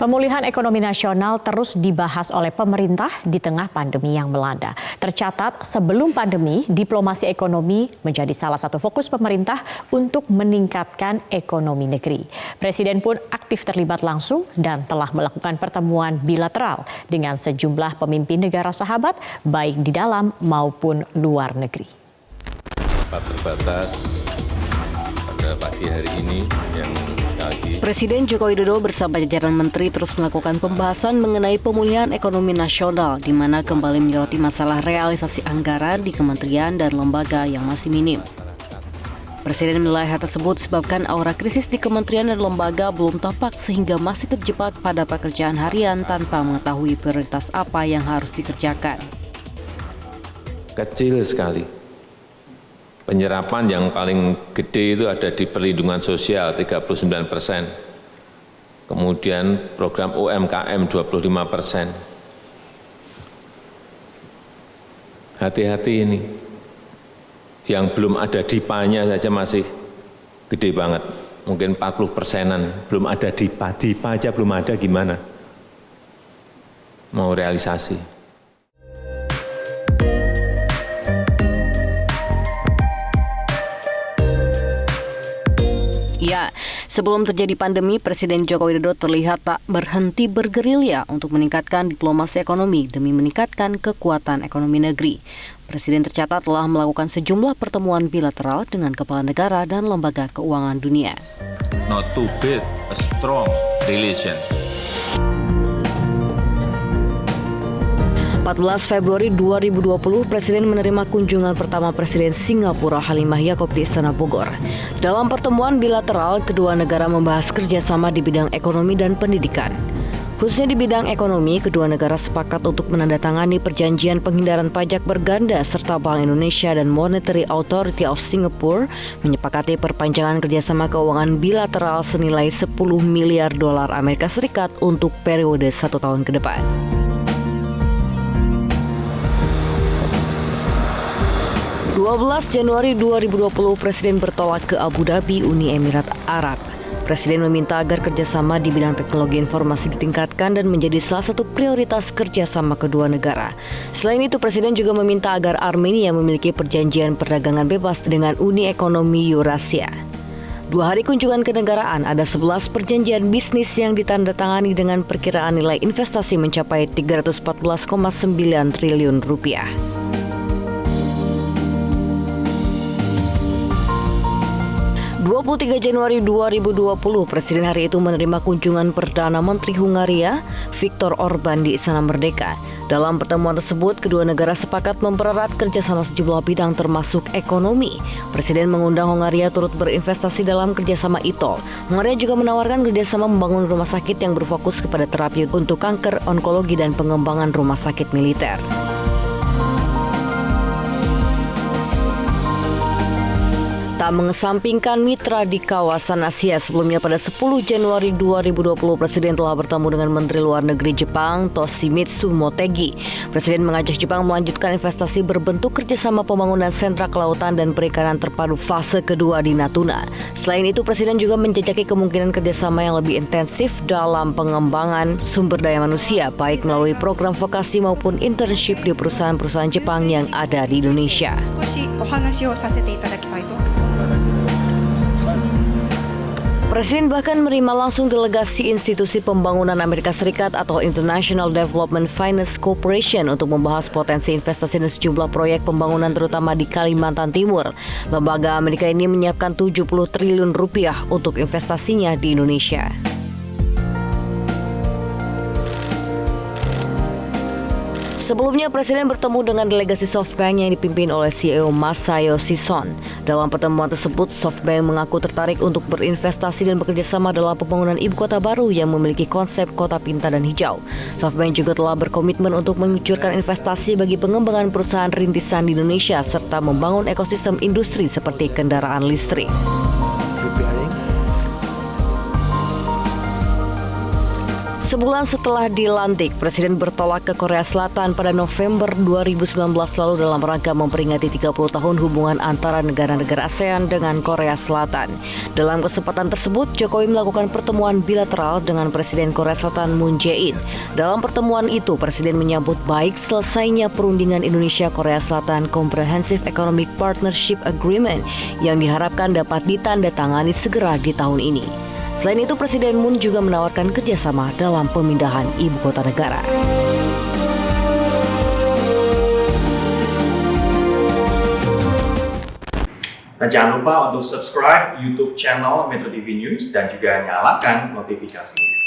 Pemulihan ekonomi nasional terus dibahas oleh pemerintah di tengah pandemi yang melanda. Tercatat sebelum pandemi, diplomasi ekonomi menjadi salah satu fokus pemerintah untuk meningkatkan ekonomi negeri. Presiden pun aktif terlibat langsung dan telah melakukan pertemuan bilateral dengan sejumlah pemimpin negara sahabat, baik di dalam maupun luar negeri. Terbatas pada pagi hari ini yang Presiden Joko Widodo bersama jajaran menteri terus melakukan pembahasan mengenai pemulihan ekonomi nasional, di mana kembali menyoroti masalah realisasi anggaran di kementerian dan lembaga yang masih minim. Presiden menilai hal tersebut disebabkan aura krisis di kementerian dan lembaga belum tampak sehingga masih terjebak pada pekerjaan harian tanpa mengetahui prioritas apa yang harus dikerjakan. Kecil sekali. Penyerapan yang paling gede itu ada di perlindungan sosial 39%. Kemudian program UMKM 25%. Hati-hati ini. Yang belum ada DIPA-nya saja masih gede banget. Mungkin 40%-an. Belum ada DIPA. DIPA aja belum ada, gimana? Mau realisasi. Ya, sebelum terjadi pandemi, Presiden Joko Widodo terlihat tak berhenti bergerilya untuk meningkatkan diplomasi ekonomi demi meningkatkan kekuatan ekonomi negeri. Presiden tercatat telah melakukan sejumlah pertemuan bilateral dengan kepala negara dan lembaga keuangan dunia. Not to build a strong relations. 14 Februari 2020, Presiden menerima kunjungan pertama Presiden Singapura Halimah Yacob di Istana Bogor. Dalam pertemuan bilateral, kedua negara membahas kerjasama di bidang ekonomi dan pendidikan. Khususnya di bidang ekonomi, kedua negara sepakat untuk menandatangani perjanjian penghindaran pajak berganda serta Bank Indonesia dan Monetary Authority of Singapore menyepakati perpanjangan kerjasama keuangan bilateral senilai 10 miliar dolar Amerika Serikat untuk periode 1 tahun ke depan. 12 Januari 2020, Presiden bertolak ke Abu Dhabi, Uni Emirat Arab. Presiden meminta agar kerjasama di bidang teknologi informasi ditingkatkan dan menjadi salah satu prioritas kerjasama kedua negara. Selain itu, Presiden juga meminta agar Armenia memiliki perjanjian perdagangan bebas dengan Uni Ekonomi Eurasia. 2 hari kunjungan kenegaraan, ada 11 perjanjian bisnis yang ditandatangani dengan perkiraan nilai investasi mencapai 314,9 triliun rupiah. 23 Januari 2020, Presiden hari itu menerima kunjungan Perdana Menteri Hungaria, Viktor Orban di Istana Merdeka. Dalam pertemuan tersebut, kedua negara sepakat mempererat kerjasama sejumlah bidang termasuk ekonomi. Presiden mengundang Hungaria turut berinvestasi dalam kerjasama ITOL. Hungaria juga menawarkan kerjasama membangun rumah sakit yang berfokus kepada terapi untuk kanker, onkologi, dan pengembangan rumah sakit militer. Tak mengesampingkan mitra di kawasan Asia, sebelumnya pada 10 Januari 2020, Presiden telah bertemu dengan Menteri Luar Negeri Jepang, Toshimitsu Motegi. Presiden mengajak Jepang melanjutkan investasi berbentuk kerjasama pembangunan sentra kelautan dan perikanan terpadu fase kedua di Natuna. Selain itu, Presiden juga menjajaki kemungkinan kerjasama yang lebih intensif dalam pengembangan sumber daya manusia, baik melalui program vokasi maupun internship di perusahaan-perusahaan Jepang yang ada di Indonesia. Presiden bahkan menerima langsung delegasi Institusi Pembangunan Amerika Serikat atau International Development Finance Corporation untuk membahas potensi investasi dan sejumlah proyek pembangunan terutama di Kalimantan Timur. Lembaga Amerika ini menyiapkan 70 triliun rupiah untuk investasinya di Indonesia. Sebelumnya, Presiden bertemu dengan delegasi SoftBank yang dipimpin oleh CEO Masayoshi Son. Dalam pertemuan tersebut, SoftBank mengaku tertarik untuk berinvestasi dan bekerjasama dalam pembangunan ibu kota baru yang memiliki konsep kota pintar dan hijau. SoftBank juga telah berkomitmen untuk mengucurkan investasi bagi pengembangan perusahaan rintisan di Indonesia serta membangun ekosistem industri seperti kendaraan listrik. Sebulan setelah dilantik, Presiden bertolak ke Korea Selatan pada November 2019 lalu dalam rangka memperingati 30 tahun hubungan antara negara-negara ASEAN dengan Korea Selatan. Dalam kesempatan tersebut, Jokowi melakukan pertemuan bilateral dengan Presiden Korea Selatan Moon Jae-in. Dalam pertemuan itu, Presiden menyambut baik selesainya perundingan Indonesia-Korea Selatan Comprehensive Economic Partnership Agreement yang diharapkan dapat ditandatangani segera di tahun ini. Selain itu, Presiden Moon juga menawarkan kerjasama dalam pemindahan ibu kota negara. Dan jangan lupa untuk subscribe YouTube channel Metro TV News dan juga nyalakan notifikasinya.